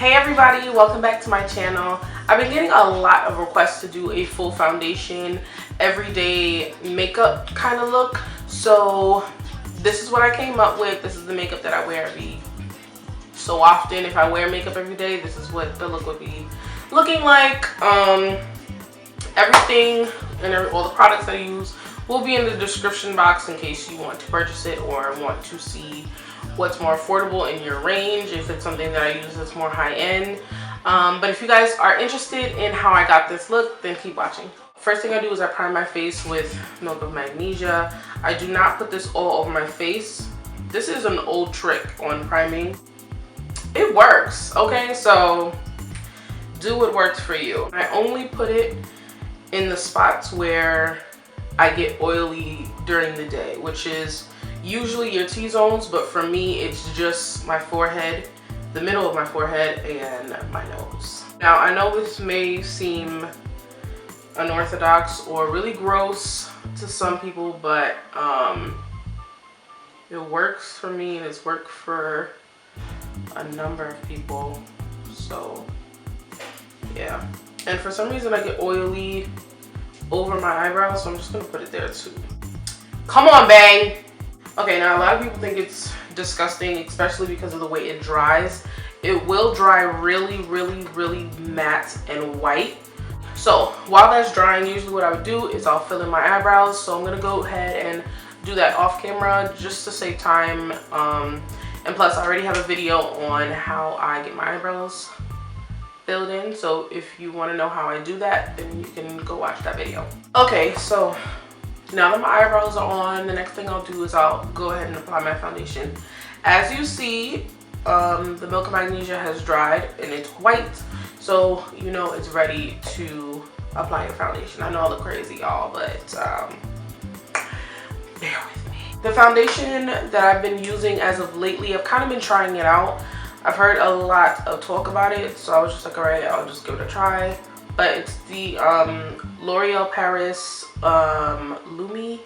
Hey everybody, welcome back to my channel. I've been getting a lot of requests to do a full foundation, everyday makeup kind of look. So this is what I came up with. This is the makeup that I wear every so often. If I wear makeup every day, this is what the look would be looking like. Everything and all the products I use will be in the description box in case you want to purchase it or want to see what's more affordable in your range, if it's something that I use that's more high-end. But if you guys are interested in how I got this look, then keep watching. First thing I do is I prime my face with Milk of Magnesia. I do not put this all over my face. This is an old trick on priming. It works, okay? So do what works for you. I only put it in the spots where I get oily during the day, which is usually your T-zones, but for me it's just my forehead, the middle of my forehead, and my nose. Now I know this may seem unorthodox or really gross to some people, but it works for me and it's worked for a number of people. So yeah, and for some reason I get oily over my eyebrows, so I'm just gonna put it there too. Come on, bang. Okay, now a lot of people think it's disgusting, especially because of the way it dries. It will dry really matte and white. So while that's drying, usually what I would do is I'll fill in my eyebrows. So I'm gonna go ahead and do that off camera just to save time. And plus I already have a video on how I get my eyebrows filled in. So if you wanna know how I do that, then you can go watch that video. Okay, so now that my eyebrows are on, the next thing I'll do is I'll go ahead and apply my foundation. As you see, the Milk of Magnesia has dried and it's white, so you know it's ready to apply your foundation. I know I look crazy, y'all, but bear with me. The foundation that I've been using as of lately, I've kind of been trying it out. I've heard a lot of talk about it, so I was just like, alright, I'll just give it a try. But it's the L'Oreal Paris LUMI,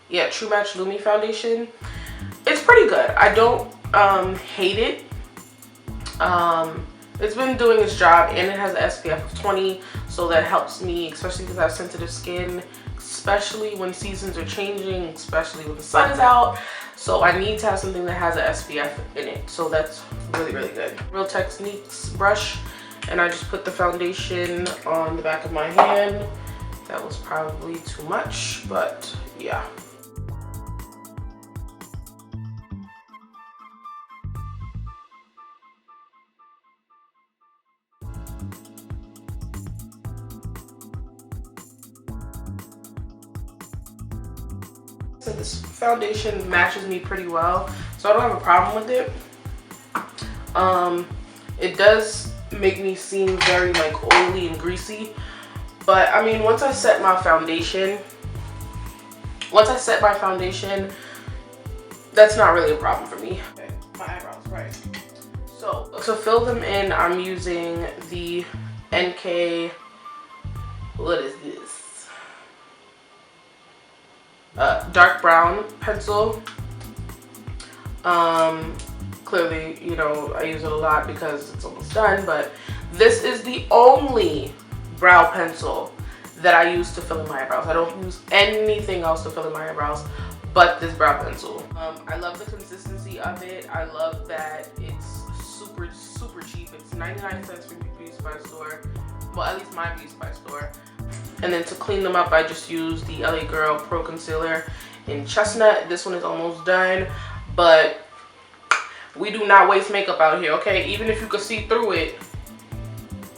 yeah, True Match LUMI foundation. It's pretty good. I don't hate it. It's been doing its job, and it has an SPF of 20, so that helps me, especially because I have sensitive skin, especially when seasons are changing, especially when the sun is out. So I need to have something that has an SPF in it, so that's really good. Real Techniques brush, and I just put the foundation on the back of my hand. That was probably too much, but yeah. So this foundation matches me pretty well, so I don't have a problem with it. It does make me seem very like oily and greasy, but I mean, once I set my foundation, that's not really a problem for me. Okay, my eyebrows, right. So to fill them in, I'm using the NK, what is this? Dark brown pencil. Clearly, you know, I use it a lot because it's almost done, but this is the only brow pencil that I use to fill in my eyebrows. I don't use anything else to fill in my eyebrows but this brow pencil. I love the consistency of it. I love that it's super cheap. It's 99 cents from your beauty supply store. Well, at least my beauty supply store. And then to clean them up, I just use the LA Girl Pro Concealer in Chestnut. This one is almost done, but we do not waste makeup out here, okay? Even if you could see through it,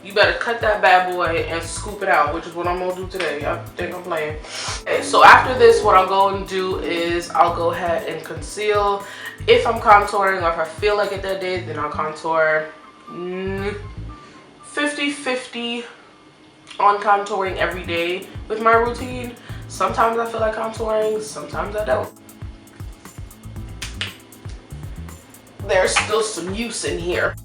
you better cut that bad boy and scoop it out, which is what I'm gonna do today. I think I'm playing. Okay, so after this, what I'll go and do is I'll go ahead and conceal. If I'm contouring or if I feel like it that day, then I'll contour 50-50 on contouring every day with my routine. Sometimes I feel like contouring, sometimes I don't. There's still some use in here.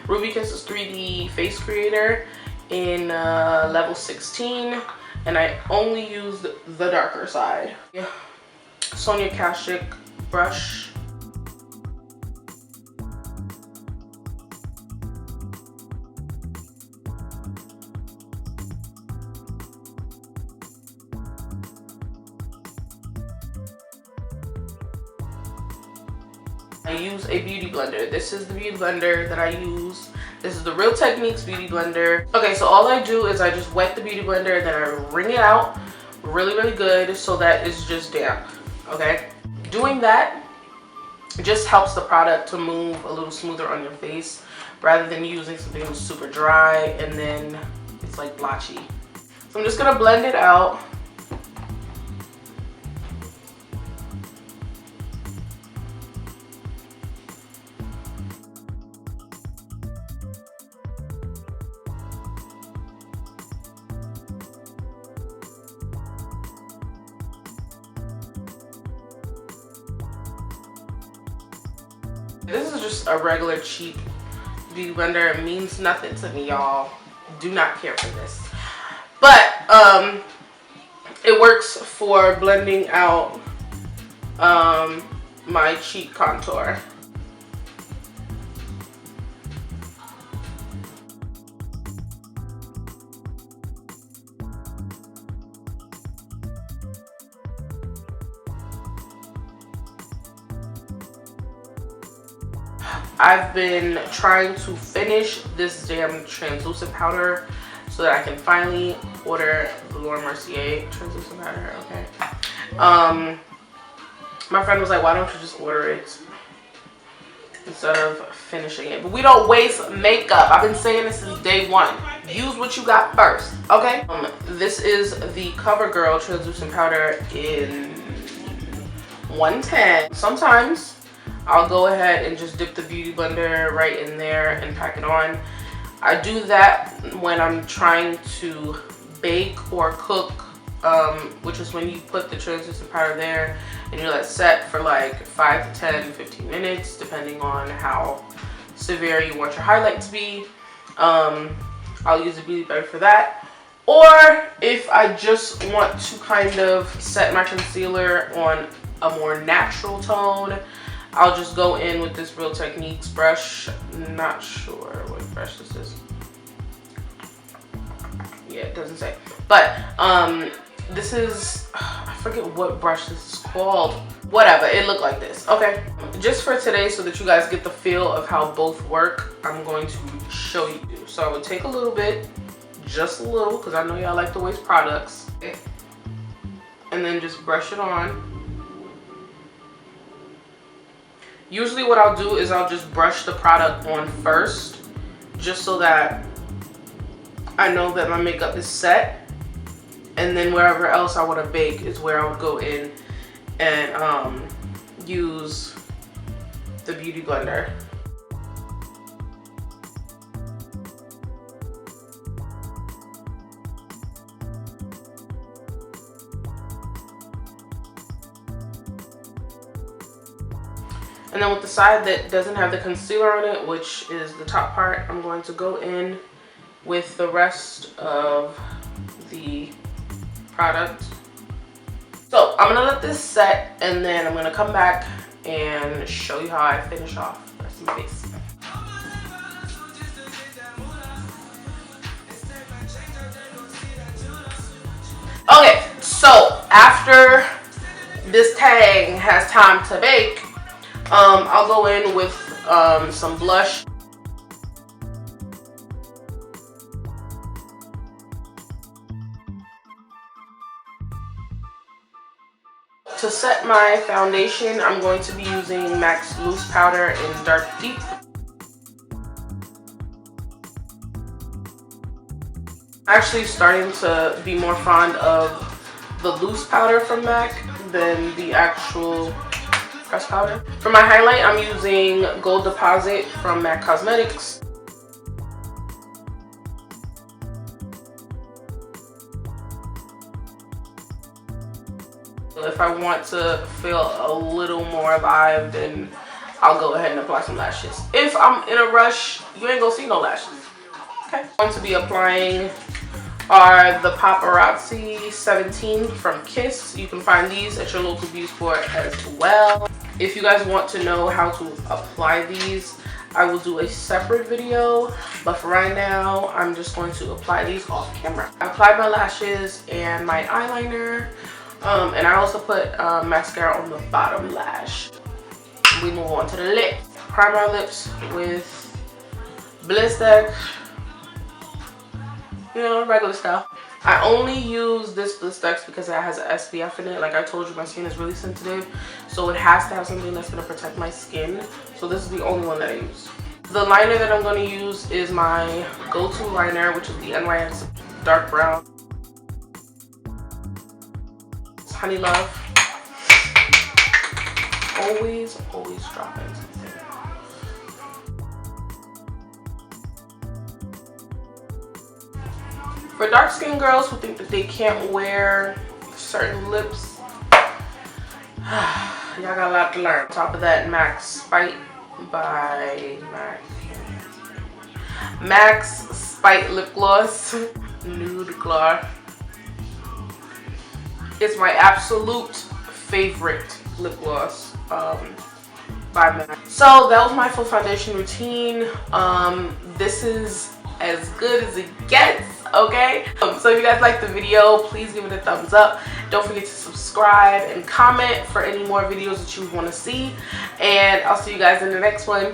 Ruby Kisses 3D Face Creator in level 16, and I only used the darker side. Yeah. Sonia Kashuk brush. I use a beauty blender. This is the beauty blender that I use. This is the Real Techniques beauty blender. Okay, so all I do is I just wet the beauty blender, then I wring it out really good so that it's just damp. Okay, doing that just helps the product to move a little smoother on your face rather than using something that's super dry and then it's like blotchy. So I'm just gonna blend it out. This is just a regular cheap beauty blender. It means nothing to me, y'all. Do not care for this. But it works for blending out my cheek contour. I've been trying to finish this damn translucent powder so that I can finally order the Laura Mercier translucent powder. Okay. My friend was like, why don't you just order it instead of finishing it? But we don't waste makeup. I've been saying this since day one. Use what you got first, okay? This is the CoverGirl translucent powder in 110. Sometimes I'll go ahead and just dip the beauty blender right in there and pack it on. I do that when I'm trying to bake or cook, which is when you put the translucent powder there and you let it set for like 5 to 10, 15 minutes, depending on how severe you want your highlight to be. I'll use the beauty blender for that. Or if I just want to kind of set my concealer on a more natural tone, I'll just go in with this Real Techniques brush. Not sure what brush this is. Yeah, it doesn't say. But this is, I forget what brush this is called. Whatever, it looked like this. Okay, just for today so that you guys get the feel of how both work, I'm going to show you. So I would take a little bit, just a little, because I know y'all like to waste products. Okay. And then just brush it on. Usually what I'll do is I'll just brush the product on first, just so that I know that my makeup is set. And then wherever else I want to bake is where I would go in and use the beauty blender. And then with the side that doesn't have the concealer on it, which is the top part, I'm going to go in with the rest of the product. So I'm gonna let this set and then I'm gonna come back and show you how I finish off the rest of my face. Okay, so after this tang has time to bake, I'll go in with some blush. To set my foundation, I'm going to be using MAC's Loose Powder in Dark Deep. I'm actually starting to be more fond of the loose powder from MAC than the actual pressed powder. For my highlight, I'm using Gold Deposit from MAC Cosmetics. If I want to feel a little more alive, then I'll go ahead and apply some lashes. If I'm in a rush, you ain't gonna see no lashes. Okay. I'm going to be applying are the Paparazzi 17 from Kiss. You can find these at your local beauty store as well. If you guys want to know how to apply these, I will do a separate video, but for right now, I'm just going to apply these off camera. I applied my lashes and my eyeliner, and I also put mascara on the bottom lash. We move on to the lips. Prime our lips with Blistex, you know, regular style. I only use this Blistex because it has an SPF in it. Like I told you, my skin is really sensitive, so it has to have something that's going to protect my skin. So this is the only one that I use. The liner that I'm going to use is my go-to liner, which is the NYX Dark Brown. It's Honey Love. Always drop in something. For dark skin girls who think that they can't wear certain lips, y'all got a lot to learn. On top of that, MAC Spite by MAC Spite Lip Gloss, Nude Gloss. It's my absolute favorite lip gloss by MAC. So that was my full foundation routine. This is as good as it gets, okay? So if you guys like the video, please give it a thumbs up. Don't forget to subscribe and comment for any more videos that you want to see, and I'll see you guys in the next one.